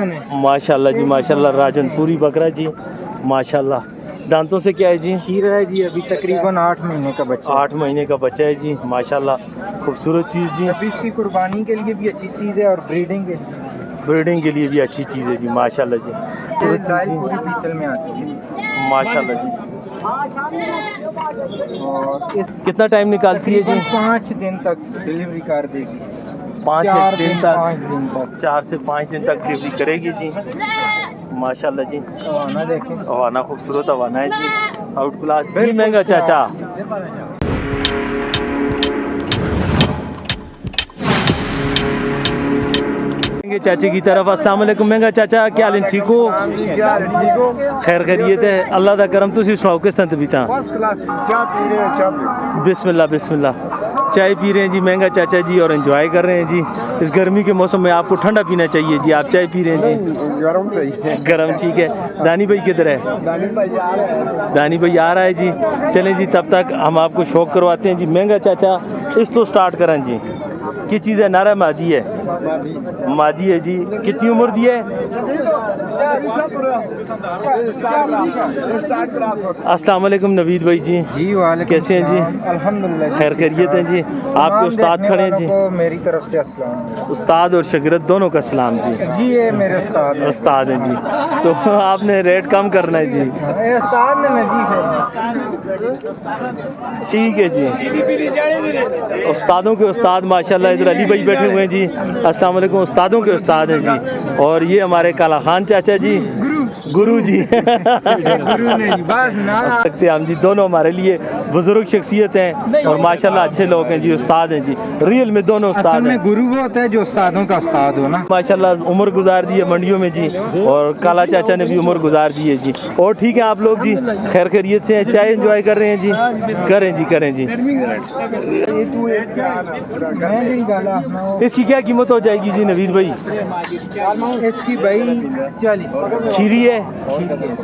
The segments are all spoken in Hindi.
कज़न है। माशाल्लाह जी माशाल्लाह, राजनपुरी बकरा जी माशाल्लाह। दांतों से क्या है जी? खीरा है जी, अभी तकरीबन 8 महीने का बच्चा। 8 महीने का बच्चा है जी माशाल्लाह, खूबसूरत चीज़ जी। अभी इसकी कुर्बानी के लिए भी अच्छी चीज़ है और ब्रीडिंग के लिए भी अच्छी चीज़ है जी माशाल्लाह जी। पूरी पीतल में आती है माशाल्लाह जी। और इस कितना टाइम निकालती है जी? 5 दिन तक डिलीवरी कर देगी। 5 4 दिन दिन तक 4 से 5 दिन तक डिलीवरी करेगी जी माशाल्लाह जी। हवाना देखें, हवाना खूबसूरत हवाना है जी, आउट क्लास जी। महंगा चाचा चाची की तरफ। अस्सलाम वालेकुम महंगा चाचा, क्या हाल है? ठीक हो? खैर खैरियत है, अल्लाह दा करम। तुसी सुनाओ किस तरह तबीयत? बिस्मिल्लाह बिस्मिल्लाह। चाय पी रहे हैं जी महंगा चाचा जी और एंजॉय कर रहे हैं जी। इस गर्मी के मौसम में आपको ठंडा पीना चाहिए जी, आप चाय पी रहे हैं जी। गरम सही है, गरम ठीक है। दानी भाई किधर है? दानी भाई आ रहा है जी। चलें जी, तब तक हम आपको शौक करवाते हैं जी। महंगा चाचा इस तो स्टार्ट करें जी। क्या चीज़ है? नारा मादी है, मादी है जी। कितनी उम्र दी है? अस्सलाम वालेकुम नवीद भाई जी। जी वालेकुम कैसे हैं जी? अल्हम्दुलिल्लाह खैर खैरियत हैं जी। आपके उस्ताद खड़े हैं जी। मेरी तरफ से अस्सलाम। उस्ताद और शागिर्द दोनों का सलाम जी। जी ये मेरे उस्ताद हैं जी, तो आपने रेट कम करना है जी। उस्ताद ने जी ठीक है जी। उस्तादों के उस्ताद माशाल्लाह। इधर अली भाई बैठे हुए हैं जी। अस्सलाम वालेकुम। उस्तादों के उस्ताद हैं जी। और ये हमारे काला खान चाचा जी, गुरु जी। गुरु ने बस ना सकते हम जी, दोनों हमारे लिए बुजुर्ग शख्सियत हैं और माशाल्लाह अच्छे लोग हैं जी, उस्ताद हैं जी। रियल में दोनों उस्ताद हैं। गुरु वो होता है जो उस्तादों का उस्ताद हो ना। माशाल्लाह उम्र गुजार दी है मंडियों में जी, और काला चाचा ने भी उम्र गुजार दी है जी। और ठीक है आप लोग जी खैर खैरियत से हैं, चाय एंजॉय कर रहे हैं जी? करें जी करें जी। इसकी क्या कीमत हो जाएगी जी नवीद भाई? इसकी भाई 40। खीरी है,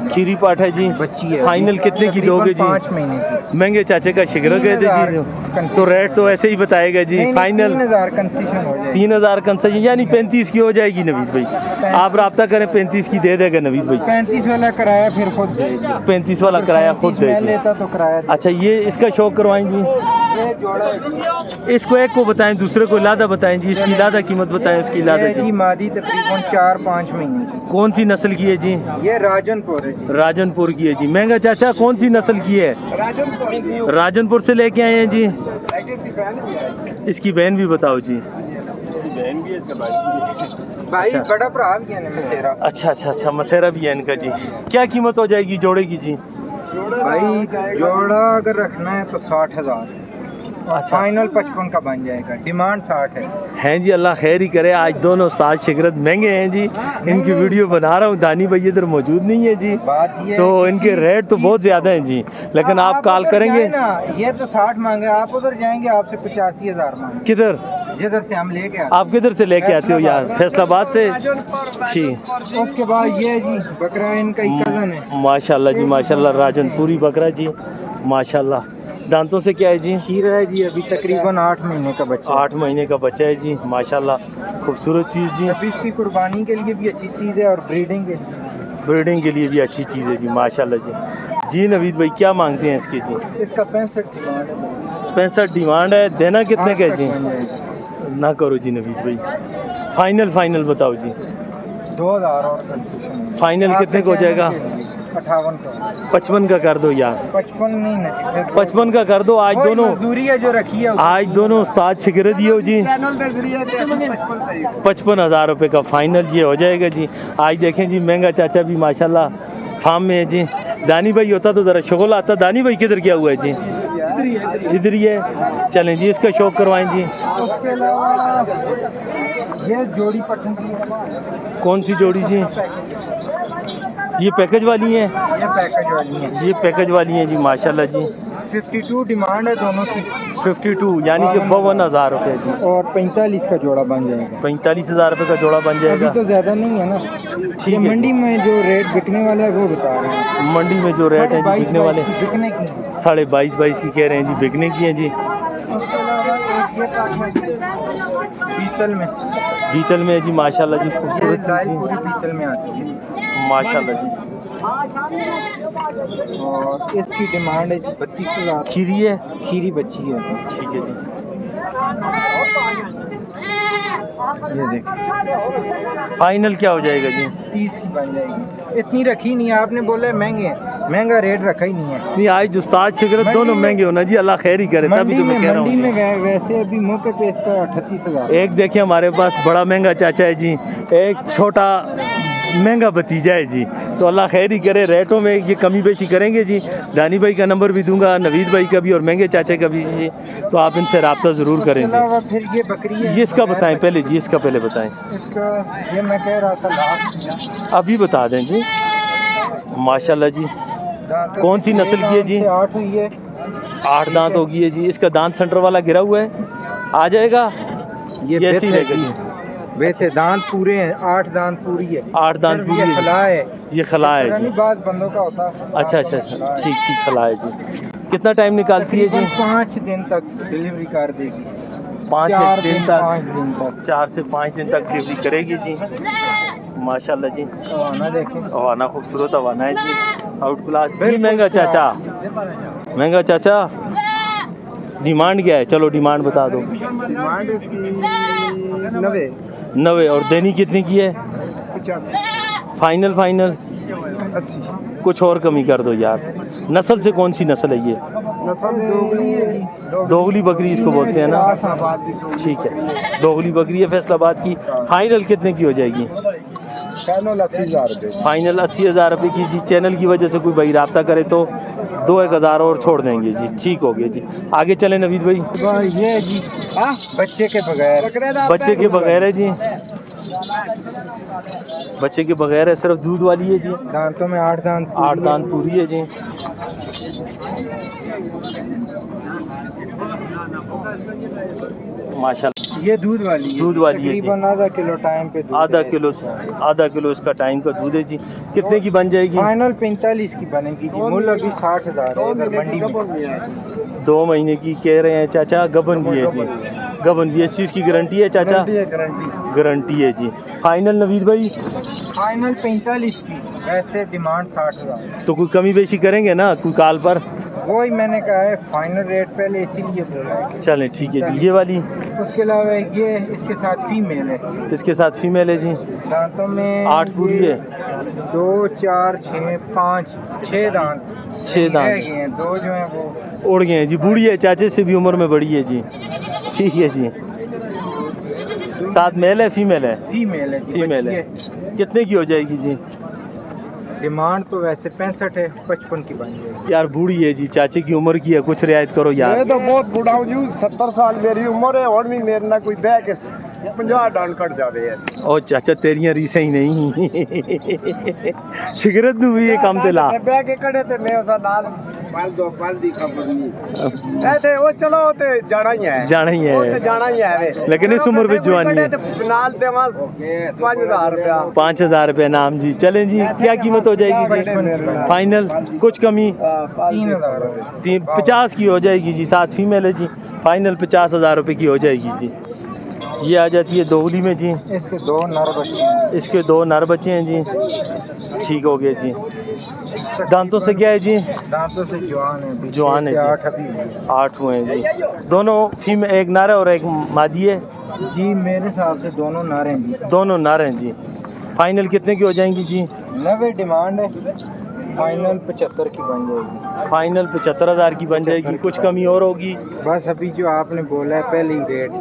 खीरी पाठ है जी। बच्ची है। फाइनल कितने की दोगे जी? 5 महीने की। महंगे चाचे का शिगर गए थे जी, तो रेट तो ऐसे ही बताएगा जी। फाइनल 3000 कंसेशन हो जाएगी। 3000 कंसेशन यानी 35 की हो जाएगी नवीद भाई। आप राब्ता करें, 35 की दे देगा नवीद भाई। 35 वाला किराया फिर खुद दे। 35 वाला किराया खुद दे जी। लेता तो किराया। अच्छा ये इसका शौक करवाएं जी। इसको एक को बताएं, दूसरे को लादा बताएं जी। इसकी लादा कीमत बताएं, उसकी लादा जी। मादी तकरीबन 4-5 महीने की। कौन सी नस्ल की है जी? ये राजनपुर है जी। राजनपुर की है जी। महंगा चाचा कौन सी नस्ल की है? राजनपुर से लेके आए हैं जी। इसकी बहन भी बताओ जी। भाई बड़ा भरा भी है मसेरा। अच्छा मसेरा भी है इनका जी। क्या कीमत हो जाएगी जोड़े की जी? भाई जोड़ा अगर रखना है तो 60,000। अच्छा फाइनल 55 का बन जाएगा, डिमांड 60 है। हैं जी, अल्लाह खैर ही करे। आज दोनों उस्ताद शिगरत महंगे हैं जी। इनकी वीडियो बना रहा हूँ, दानी भाई इधर मौजूद नहीं है जी, तो इनके रेट तो बहुत ज़्यादा हैं जी। लेकिन आप कॉल करेंगे ना, ये तो 60 मांगे, आप उधर जाएंगे आपसे 85,000 मांगे। किधर? जिधर से हम लेके आप किधर से लेके आते हो यार? फैसलाबाद से। ठीक। उसके बाद ये जी बकरा इनका कज़न है। माशाल्लाह जी माशाल्लाह, राजनपुरी बकरा जी माशाल्लाह। दांतों से क्या है जी? खीरा है जी, अभी तकरीबन 8 महीने का बच्चा। 8 महीने का बच्चा है जी माशाल्लाह, खूबसूरत चीज़ जी। अभी इसकी कुर्बानी के लिए भी अच्छी चीज़ है और ब्रीडिंग के लिए भी अच्छी चीज़ है जी माशाल्लाह जी। जी नवीद भाई क्या मांगते हैं इसके जी? इसका 65 डिमांड है। 65 डिमांड है। देना कितने का है जी? ना करो जी नवीद भाई, फाइनल बताओ जी। 2000 और कंसेशन। फाइनल कितने को हो जाएगा? 58 का। 55 का कर दो यार। 55 नहीं, 55 का कर दो। आज दोनों मजदूरी है जो रखी है, आज दोनों उस्ताद शिगर दिए हो जी। 55,000 रुपये का फाइनल ये हो जाएगा जी। आज देखें जी महंगा चाचा भी माशाल्लाह फार्म में है जी। दानी भाई होता तो ज़रा शगल आता। दानी भाई किधर गया हुआ है जी? इधर ही है। चलें जी इसका शौक करवाएं जी। उसके अलावा ये जोड़ी पठन की। कौन सी जोड़ी जी? ये पैकेज वाली हैं? ये पैकेज वाली हैं। ये पैकेज वाली हैं जी माशाल्लाह जी। 52 डिमांड है दोनों की। 52 यानी कि 52,000 रुपये जी। और 45 का जोड़ा बन जाएगा। 45,000 रुपये का जोड़ा बन जाएगा। अभी तो ज़्यादा नहीं है ना। ठीक है। मंडी में जो रेट बिकने वाला है वो बता रहे हैं। मंडी में जो रेट है जी बिकने वाले बिकने की 22.5 की कह रहे हैं जी, बिकने की है जी। पीतल में बीटल में है जी, माशाल्लाह जी, ये खूबसूरत दाल चीज़ पूरी बीटल में आती है जी, माशाल्लाह जी। और इसकी डिमांड है 32,000। खीरी है, खीरी बच्ची है। ठीक है जी। ये देखिए फाइनल क्या हो जाएगा जी? 30 की बन जाएगी। इतनी रखी नहीं है, आपने बोला है महंगे, महंगा रेट रखा ही नहीं है। नहीं, आज उस्ताद शिगरत दोनों महंगे होना जी, अल्लाह खैर ही करे, तभी तो मैं कह रहा मंडी में हूँ। गए वैसे अभी मौके पे इसका 38,000। एक देखिए हमारे पास बड़ा महंगा चाचा है जी, एक छोटा महंगा भतीजा है जी, तो अल्लाह खैर ही करे, रेटों में ये कमी बेशी करेंगे जी। दानी भाई का नंबर भी दूंगा, नवीद भाई का भी और महंगे चाचे का भी जी, तो आप इनसे रब्ता ज़रूर करें इसके जी। अलावा फिर ये बकरी है, ये इसका बताएं पहले जी, इसका पहले बताएं। इसका ये मैं कह रहा था लास्ट अभी बता दें जी। माशाल्लाह जी, कौन सी नस्ल की है जी? 8 हुई है। 8 दांत होगी है जी। इसका दांत सेंटर वाला गिरा हुआ है, आ जाएगा ये ऐसी बेत है रहेगा जी। जी। वैसे दांत पूरे हैं, 8 दांत पूरी है। 8 दांत सिर्फ पूरी ये है खला है, ये खला है जी। बाद बंदों का होता है। अच्छा अच्छा अच्छा, ठीक ठीक, खला है जी। कितना टाइम निकालती है जी? 5 दिन तक डिलीवरी कर देगी। 5 4 दिन दिन तक, 5 दिन तक 4 से 5 दिन तक डिलीवरी करेगी जी। माशाल्लाह जी, हवाना देखें। हवाना खूबसूरत हवाना है जी, आउट क्लास जी। महंगा चाचा, महंगा चाचा, डिमांड क्या है? चलो डिमांड बता दो। डिमांड इसकी 90 90। और देनी कितनी की है? 85 फाइनल फाइनल 80। कुछ और कमी कर दो यार। नस्ल से कौन सी नस्ल है ये? नस्ल दोगली है। दोगली बकरी इसको बोलते हैं ना, ठीक है, दोगली बकरी है फैसलाबाद की। फाइनल कितने की हो जाएगी? फाइनल 80,000 रुपये। फाइनल 80,000 रुपये की जी। चैनल की वजह से कोई भाई रब्ता करे तो 2-1 हज़ार और छोड़ देंगे जी, ठीक हो गया जी। आगे चलें नवीद भाई। ये जी बच्चे के बगैर, बच्चे के बगैर है जी, बच्चे के बगैर है, सिर्फ दूध वाली है जी। दांतों में 8 दांत 8 दांत पूरी है जी। माशाल्लाह, ये दूध वाली है। दूध वाली है जी। तकरीबन आधा किलो टाइम पे दूध आधा है। किलो, आधा किलो इसका टाइम का दूध है जी। कितने की बन जाएगी? फाइनल 45 की बनेगी जी। मूल अभी 60,000 है इधर मंडी में। 2 महीने की कह रहे हैं चाचा, गबन भी है जी, गबन भी है। इस चीज़ की गारंटी है चाचा? गारंटी गारंटी है जी। फाइनल नवीद भाई? फाइनल 45 की, वैसे डिमांड 60,000। तो कोई कमी बेशी करेंगे ना कोई कॉल पर? वही मैंने कहा है फाइनल रेट पहले इसीलिए बोला है। चलें ठीक है जी। ये वाली? उसके अलावा ये इसके साथ फीमेल है। इसके साथ फीमेल है जी। दांतों में 8 पूरी है। 2 4 6 5 6 दांत, 6 दांत रह गए हैं। 2 जो हैं वो उड़ गए हैं जी। बूढ़ी है, चाचे से भी उम्र में बड़ी है जी, ठीक है जी। साथ मेल है फीमेल है? फीमेल है जी, फीमेल बच्ची है। कितने की हो जाएगी जी? डिमांड तो वैसे 65 है, 55 की बन जाएगी। यार बूढ़ी है जी, चाचे की उम्र की है, कुछ रियायत करो यार। मैं तो बहुत बूढ़ा हूँ जी, 70 साल मेरी उम्र है और भी मेरे ना कोई बह के 50 डाल कट जावे है। ओ चाचा तेरियां रीसा ही नहीं सिगरेट भी ये काम ते ला बह के कड़े ते मैं उसा नाल पाल दी खबर नहीं ऐसे वो चलो ते जाना ही है, जाना ही वो ते है, जाना ही है वे। लेकिन इस उम्र में जवानी है। नाल देवा 5,000 रुपया। 5,000 रुपये नाम जी। चलें जी, क्या कीमत हो जाएगी जी? फाइनल कुछ कमी? 3,000 50 की हो जाएगी जी। साथ फीमेल है जी। फाइनल 50,000 रुपये की हो जाएगी जी। ये आ जाती है दोगली में जी। इसके 2 नर बच्चे हैं। इसके 2 नर बच्चे हैं जी, ठीक हो गए जी। दांतों से क्या है जी? दांतों से जवान है, जवान है जी। 8 अभी हुए हैं। 8 हुए हैं जी। दोनों फीमेल, एक नर है और एक मादी है जी। मेरे हिसाब से दोनों नर हैं जी। दोनों नर हैं जी। फाइनल कितने की हो जाएंगी जी? 90 डिमांड है, फाइनल 75 की बन जाएगी। फाइनल 75,000 की बन जाएगी, कुछ कमी और होगी? बस अभी जो आपने बोला है पहले ही रेट।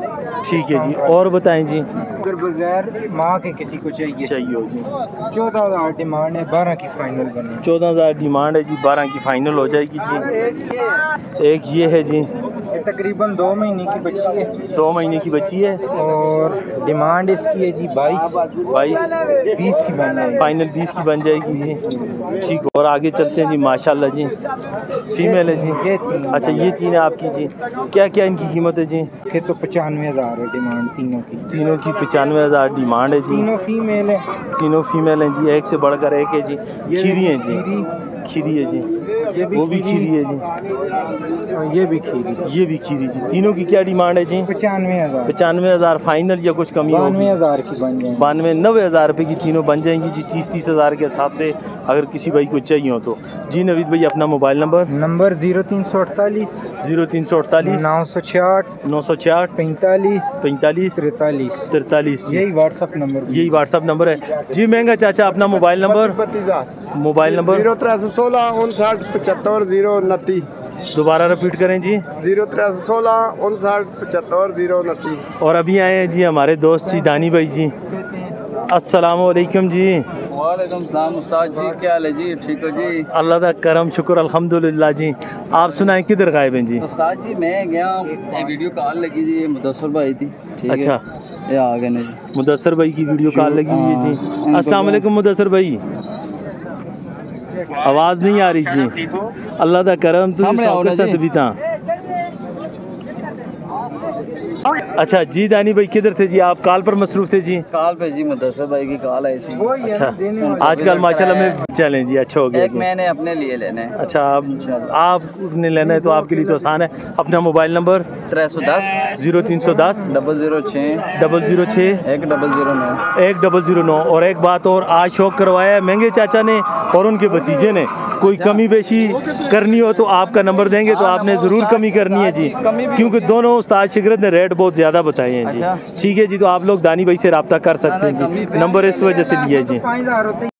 ठीक है जी। और बताएं जी? अगर बगैर माँ के किसी को चाहिए चाहिए हो जी। 14,000 डिमांड है, 12 की फाइनल बने। 14,000 डिमांड है जी, 12 की फाइनल हो जाएगी जी। एक ये है जी, ये तकरीबन 2 महीने की बच्ची है 2 महीने की बच्ची है और डिमांड इसकी है जी 22 20 की बन जाएगी। फाइनल 20 की बन जाएगी जी, ठीक। और आगे चलते हैं जी। माशाल्लाह जी, फीमेल है जी। ये 3 अच्छा ये 3 है आपकी जी। क्या क्या इनकी कीमत है जी? के तो 95,000 है डिमांड तीनों की। तीनों की 95,000 डिमांड है जी। तीनों फीमेल है। तीनों फीमेल हैं जी, एक से बढ़कर एक है जी। खीरी हैं जी, खीरी है जी। वो भी खीरी है जी, और ये भी खीरी। ये भी खीरी जी। तीनों की क्या डिमांड है जी? 95,000। 95,000 फाइनल या कुछ कमी होगी? 92,000 की बन जाएगी। 92-90,000 रुपये की तीनों बन जाएंगी जी, 30-30 हज़ार के हिसाब से अगर किसी भाई को चाहिए हो तो। जी नवीद भाई अपना मोबाइल नंबर? नंबर 0348 0348 966 966 45 45 43। 43 जी, यही व्हाट्सअप नंबर। यही व्हाट्सअप नंबर है जी। महंगा चाचा अपना मोबाइल नंबर? Mobile number 0316 59 75 029। दोबारा रिपीट करें जी। 0316 59 75 029। और अभी आए हैं जी हमारे दोस्त जी दानी भाई जी। अस्सलाम वालेकुम जी। वालेकुम सलाम उस्ताद जी, क्या हाल है जी? ठीक हो जी? अल्लाह का करम शुक्र अल्हम्दुलिल्लाह जी। आप सुनाएं किधर गायब हैं जी? उस्ताद जी मैं गया, एक वीडियो कॉल लगी जी, मुदस्सर भाई थी। ठीक अच्छा, है, ये आ गए ना जी। मुदस्सर भाई की वीडियो कॉल लगी हुई है जी। अस्सलाम वालेकुम मुदस्सर भाई, आवाज़ नहीं आ रही जी। अल्लाह का करम सामने आओ ना जी। तभी था। अच्छा जी दानी भाई किधर थे जी? आप कॉल पर मसरूफ थे जी? कॉल पे जी मुदस्सर भाई की कॉल आई थी। अच्छा, आजकल माशाल्लाह में चलें जी, अच्छा हो गया एक जी। मैंने अपने लिए लेना है। अच्छा, आपने लेना है तो आपके लिए तो आसान है। अपना मोबाइल नंबर? 310 0310 006 006 1009। 1009। और एक बात और, आज शौक करवाया है महंगे चाचा ने और उनके भतीजे ने। कोई कमी बेशी करनी हो तो आपका नंबर देंगे तो आपने ज़रूर कमी करनी है जी, क्योंकि दोनों उस्ताद शिगरत ने रेट बहुत ज़्यादा बताए हैं जी। ठीक है जी, तो आप लोग दानी भाई से रब्ता कर सकते हैं जी, नंबर इस वजह से लिया है जी।